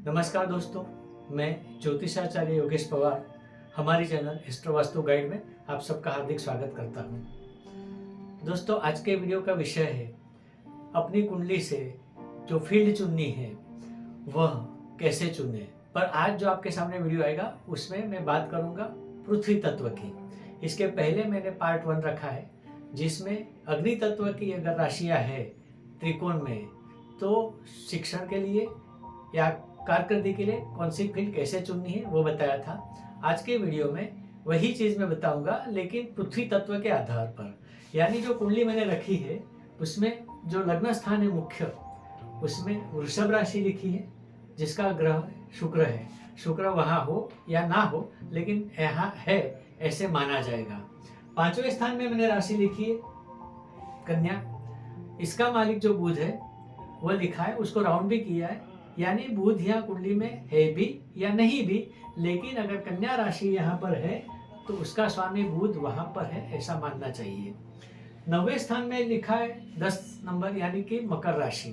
नमस्कार दोस्तों, मैं ज्योतिषाचार्य योगेश पवार हमारी चैनल एस्ट्रो वास्तु गाइड में आप सबका हार्दिक स्वागत करता हूं। दोस्तों, आज के वीडियो का विषय है अपनी कुंडली से जो फील्ड चुननी है वह कैसे चुने। पर आज जो आपके सामने वीडियो आएगा उसमें मैं बात करूंगा पृथ्वी तत्व की। इसके पहले मैंने पार्ट 1 रखा है जिसमें अग्नि तत्व की अगर राशियां है त्रिकोण में तो शिक्षण के लिए या कारकर्दगी के लिए कौन सी फील्ड कैसे चुननी है वो बताया था। आज के वीडियो में वही चीज़ मैं बताऊंगा, लेकिन पृथ्वी तत्व के आधार पर। यानी जो कुंडली मैंने रखी है उसमें जो लग्न स्थान है मुख्य, उसमें वृषभ राशि लिखी है जिसका ग्रह शुक्र है। शुक्र वहाँ हो या ना हो, लेकिन यहाँ है ऐसे माना जाएगा। 5वें स्थान में मैंने राशि लिखी है कन्या। इसका मालिक जो बुध है वह लिखा है, उसको राउंड भी किया है। यानी बुध यहाँ कुंडली में है भी या नहीं भी, लेकिन अगर कन्या राशि यहाँ पर है तो उसका स्वामी बुध वहां पर है ऐसा मानना चाहिए। 9वें स्थान में लिखा है 10 नंबर यानी कि मकर राशि,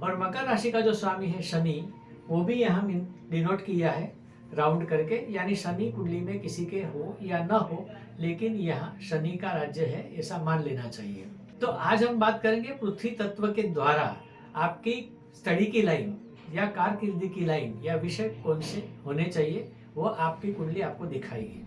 और मकर राशि का जो स्वामी है शनि, वो भी यहाँ डिनोट किया है राउंड करके। यानी शनि कुंडली में किसी के हो या ना हो, लेकिन यहाँ शनि का राज्य है ऐसा मान लेना चाहिए। तो आज हम बात करेंगे पृथ्वी तत्व के द्वारा आपकी स्टडी की लाइन या कारकिर्दी की लाइन या विषय कौन से होने चाहिए वो आपकी कुंडली आपको दिखाएगी।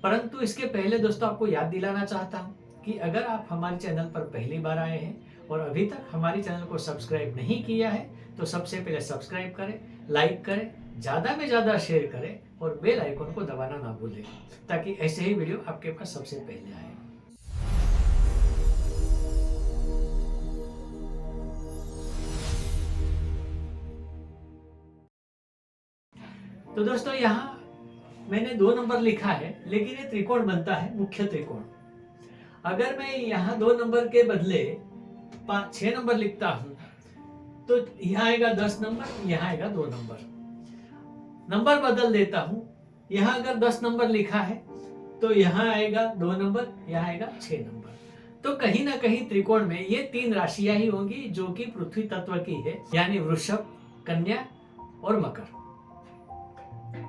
परंतु इसके पहले दोस्तों आपको याद दिलाना चाहता हूं कि अगर आप हमारे चैनल पर पहली बार आए हैं और अभी तक हमारे चैनल को सब्सक्राइब नहीं किया है तो सबसे पहले सब्सक्राइब करें, लाइक करें, ज़्यादा में ज़्यादा शेयर करें और बेल आइकन को दबाना ना भूलें, ताकि ऐसे ही वीडियो आपके पास सबसे पहले आए। तो दोस्तों, यहाँ मैंने 2 नंबर लिखा है, लेकिन ये त्रिकोण बनता है मुख्य त्रिकोण। अगर मैं यहाँ 2 नंबर के बदले 6 नंबर लिखता हूं तो यहाँ आएगा 10 नंबर, यहाँ आएगा 2 नंबर। नंबर बदल देता हूं, यहाँ अगर 10 नंबर लिखा है तो यहाँ आएगा 2 नंबर, यहाँ आएगा 6 नंबर। तो कहीं ना कहीं त्रिकोण में ये 3 राशियां ही होंगी जो कि पृथ्वी तत्व की है, यानी वृषभ, कन्या और मकर।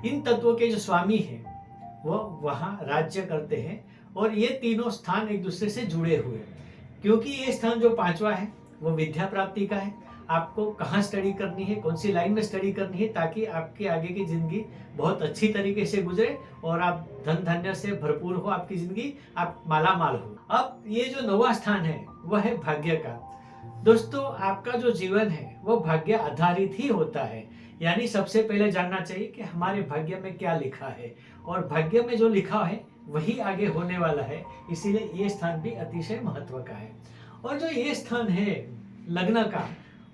इन तत्वों के जो स्वामी हैं वो वहां राज्य करते हैं, और ये तीनों स्थान एक दूसरे से जुड़े हुए हैं। क्योंकि ये स्थान जो 5वां है वो विद्या प्राप्ति का है। आपको कहाँ स्टडी करनी है, कौन सी लाइन में स्टडी करनी है, ताकि आपकी आगे की जिंदगी बहुत अच्छी तरीके से गुजरे और आप धन धान्य से भरपूर हो, आपकी जिंदगी आप माला माल हो। अब ये जो 9वां स्थान है वह है भाग्य का। दोस्तों, आपका जो जीवन है वो भाग्य आधारित ही होता है। यानी सबसे पहले जानना चाहिए कि हमारे भाग्य में क्या लिखा है, और भाग्य में जो लिखा है वही आगे होने वाला है। इसीलिए ये स्थान भी अतिशय महत्व का है। और जो ये स्थान है लग्न का,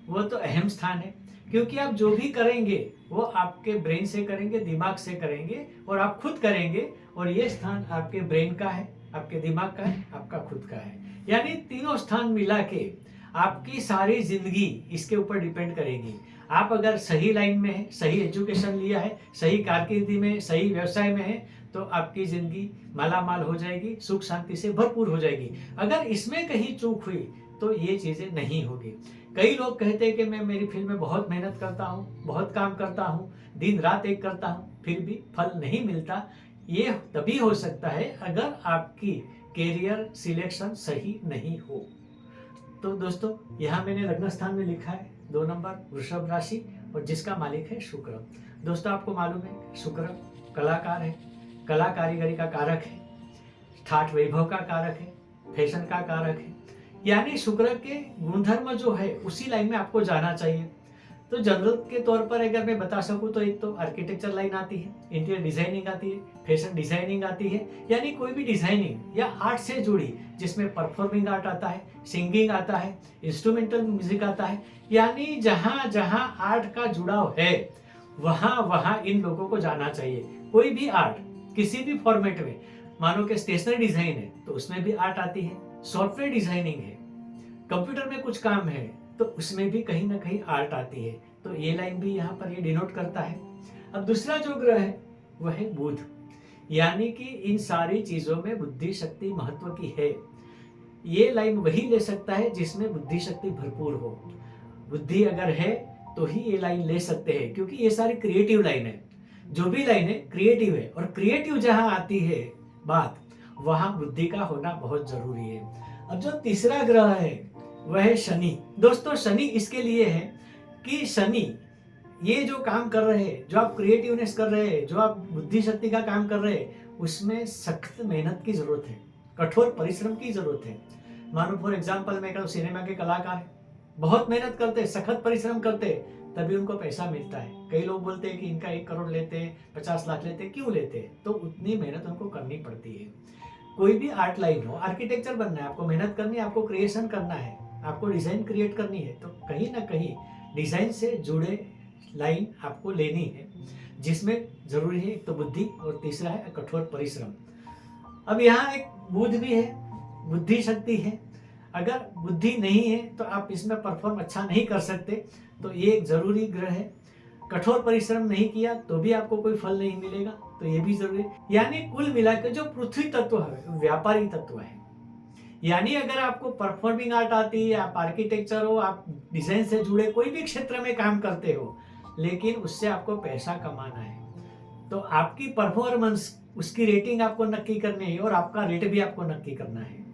वो तो अहम स्थान है, क्योंकि आप जो भी करेंगे वो आपके ब्रेन से करेंगे, दिमाग से करेंगे और आप खुद करेंगे। और ये स्थान आपके ब्रेन का है, आपके दिमाग का है, आपका खुद का है। यानी तीनों स्थान मिला के आपकी सारी जिंदगी इसके ऊपर डिपेंड करेगी। आप अगर सही लाइन में है, सही एजुकेशन लिया है, सही कारकिर्दी में, सही व्यवसाय में है, तो आपकी जिंदगी मालामाल हो जाएगी, सुख शांति से भरपूर हो जाएगी। अगर इसमें कहीं चूक हुई तो ये चीजें नहीं होगी। कई लोग कहते हैं कि मैं मेरी फील्ड में बहुत मेहनत करता हूँ, बहुत काम करता हूँ, दिन रात एक करता हूँ, फिर भी फल नहीं मिलता। ये तभी हो सकता है अगर आपकी कैरियर सिलेक्शन सही नहीं हो। तो दोस्तों, यहाँ मैंने लग्न स्थान में लिखा है 2 नंबर वृषभ राशि, और जिसका मालिक है शुक्र। दोस्तों, आपको मालूम है शुक्र कलाकार है, कला कारीगरी का कारक है, ठाठ वैभव का कारक है, फैशन का कारक है। यानी शुक्र के गुणधर्म जो है उसी लाइन में आपको जाना चाहिए। तो जनरल के तौर पर अगर मैं बता सकूं तो एक तो आर्किटेक्चर लाइन आती है, इंटीरियर डिजाइनिंग आती है, फैशन डिजाइनिंग आती है। यानी कोई भी डिजाइनिंग या आर्ट से जुड़ी, जिसमें परफॉर्मिंग आर्ट आता है, सिंगिंग आता है, इंस्ट्रूमेंटल म्यूजिक आता है। यानी जहां जहां आर्ट का जुड़ाव है वहां वहां इन लोगों को जाना चाहिए। कोई भी आर्ट किसी भी फॉर्मेट में, मानो कि स्टेशनरी डिजाइन है तो उसमें भी आर्ट आती है, सॉफ्टवेयर डिजाइनिंग है, कंप्यूटर में कुछ काम है तो उसमें भी कहीं ना कहीं आर्ट आती है। तो ये लाइन भी यहाँ पर ये डिनोट करता है। अब दूसरा जो ग्रह है वह है बुध। यानी कि इन सारी चीजों में बुद्धि शक्ति महत्व की है। ये लाइन वही ले सकता है जिसमें बुद्धि शक्ति भरपूर हो। बुद्धि अगर है तो ही ये लाइन ले सकते हैं, क्योंकि ये सारी क्रिएटिव लाइन है। जो भी लाइन है क्रिएटिव है, और क्रिएटिव जहां आती है बात, वहां बुद्धि का होना बहुत जरूरी है। अब जो तीसरा ग्रह है वह है शनि। दोस्तों शनि इसके लिए है कि शनि ये जो काम कर रहे हैं, जो आप क्रिएटिवनेस कर रहे हैं, जो आप बुद्धि शक्ति का काम कर रहे हैं, उसमें सख्त मेहनत की जरूरत है, कठोर परिश्रम की जरूरत है। मानो फॉर एग्जाम्पल मैं कहूँ, सिनेमा के कलाकार बहुत मेहनत करते हैं, सखत परिश्रम करते हैं, तभी उनको पैसा मिलता है। कई लोग बोलते हैं कि इनका 1 करोड़ लेते हैं, 50 लाख लेते हैं, क्यों लेते हैं? तो उतनी मेहनत उनको करनी पड़ती है। कोई भी आर्ट लाइन हो, आर्किटेक्चर बनना है, आपको मेहनत करनी है, आपको क्रिएशन करना है, आपको डिजाइन क्रिएट करनी है, तो कहीं ना कहीं डिजाइन से जुड़े लाइन आपको लेनी है, जिसमें जरूरी है एक तो बुद्धि और तीसरा है कठोर परिश्रम। अब यहाँ एक बुध भी है, बुद्धि शक्ति है। अगर बुद्धि नहीं है तो आप इसमें परफॉर्म अच्छा नहीं कर सकते, तो ये एक जरूरी ग्रह है। कठोर परिश्रम नहीं किया तो भी आपको कोई फल नहीं मिलेगा, तो ये भी जरूरी है। यानी कुल मिलाकर जो पृथ्वी तत्व है व्यापारी तत्व है। यानी अगर आपको परफॉर्मिंग आर्ट आती है, आप आर्किटेक्चर हो, आप डिजाइन से जुड़े कोई भी क्षेत्र में काम करते हो, लेकिन उससे आपको पैसा कमाना है, तो आपकी परफॉर्मेंस, उसकी रेटिंग आपको नक्की करनी है, और आपका रेट भी आपको नक्की करना है।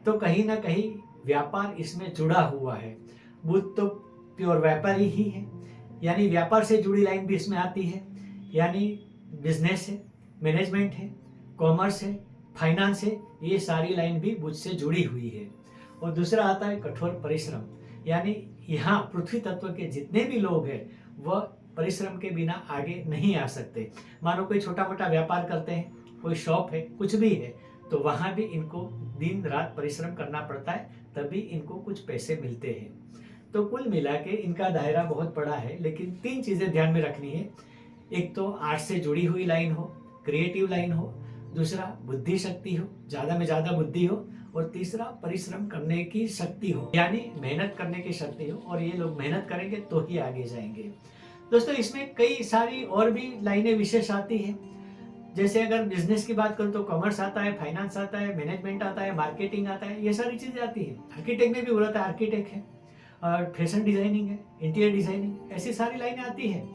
तो कहीं ना कहीं व्यापार इसमें जुड़ा हुआ है। बुध तो प्योर व्यापारी ही है, यानी व्यापार से जुड़ी लाइन भी इसमें आती है। यानी बिजनेस है, मैनेजमेंट है, कॉमर्स है, फाइनेंस है, ये सारी लाइन भी बुध से जुड़ी हुई है। और दूसरा आता है कठोर परिश्रम। यानी यहाँ पृथ्वी तत्व के जितने भी लोग हैं वह परिश्रम के बिना आगे नहीं आ सकते। मानो कोई छोटा मोटा व्यापार करते हैं, कोई शॉप है, कुछ भी है, तो वहां भी इनको दिन रात परिश्रम करना पड़ता है, तभी इनको कुछ पैसे मिलते हैं। तो कुल मिला के इनका दायरा बहुत बड़ा है, लेकिन 3 चीजें ध्यान में रखनी है। एक तो आर्ट से जुड़ी हुई लाइन हो, क्रिएटिव लाइन हो, दूसरा बुद्धि शक्ति हो, ज्यादा में ज्यादा बुद्धि हो, और तीसरा परिश्रम करने की शक्ति हो, यानी मेहनत करने की शक्ति हो। और ये लोग मेहनत करेंगे तो ही आगे जाएंगे। दोस्तों इसमें कई सारी और भी लाइनें विशेष आती है। जैसे अगर बिजनेस की बात करूं तो कॉमर्स आता है, फाइनेंस आता है, मैनेजमेंट आता है, मार्केटिंग आता है, ये सारी चीजें आती है। आर्किटेक्ट में भी बोला था, आर्किटेक्ट है, और फैशन डिजाइनिंग है, इंटीरियर डिजाइनिंग, ऐसी सारी लाइनें आती है।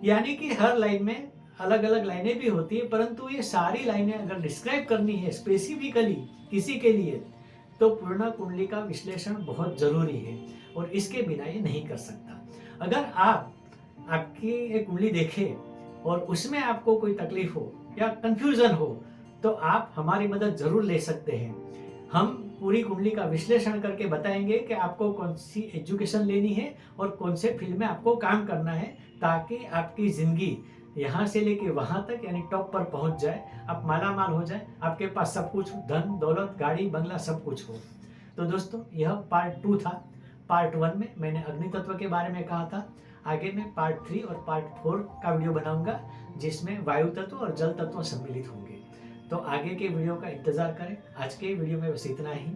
यानी कि हर लाइन में अलग अलग लाइनें भी होती है, परंतु ये सारी लाइनें अगर डिस्क्राइब करनी है स्पेसिफिकली किसी के लिए, तो पूर्ण कुंडली का विश्लेषण बहुत जरूरी है, और इसके बिना ये नहीं कर सकता। अगर आपकी एक कुंडली देखें और उसमें आपको कोई तकलीफ हो या कंफ्यूजन हो, तो आप हमारी मदद जरूर ले सकते हैं। हम पूरी कुंडली का विश्लेषण करके बताएंगे कि आपको कौन सी एजुकेशन लेनी है और कौन से फील्ड में आपको काम करना है, ताकि आपकी जिंदगी यहाँ से लेके वहां तक यानी टॉप पर पहुंच जाए, आप माला माल हो जाए, आपके पास सब कुछ, धन दौलत गाड़ी बंगला सब कुछ हो। तो दोस्तों यह पार्ट 2 था। पार्ट 1 में मैंने अग्नि तत्व के बारे में कहा था। आगे मैं पार्ट 3 और पार्ट 4 का वीडियो बनाऊंगा, जिसमें वायु तत्व और जल तत्व सम्मिलित होंगे। तो आगे के वीडियो का इंतजार करें। आज के वीडियो में बस इतना ही,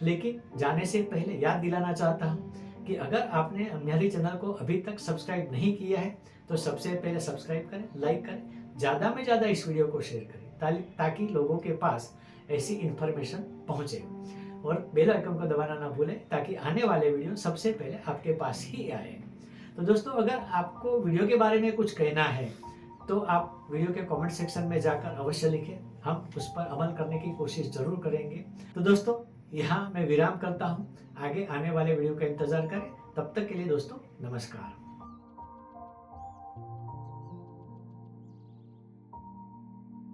लेकिन जाने से पहले याद दिलाना चाहता हूं कि अगर आपने हमारे चैनल को अभी तक सब्सक्राइब नहीं किया है, तो सबसे पहले सब्सक्राइब करें, लाइक करें, ज़्यादा में ज़्यादा इस वीडियो को शेयर करें, ताकि लोगों के पास ऐसी इन्फॉर्मेशन पहुंचे। और बेल आइकन को दबाना ना भूलें, ताकि आने वाले वीडियो सबसे पहले आपके पास ही आए। तो दोस्तों अगर आपको वीडियो के बारे में कुछ कहना है, तो आप वीडियो के कमेंट सेक्शन में जाकर अवश्य लिखें, हम उस पर अमल करने की कोशिश जरूर करेंगे। तो दोस्तों यहाँ मैं विराम करता हूँ, आगे आने वाले वीडियो का इंतजार करें। तब तक के लिए दोस्तों नमस्कार।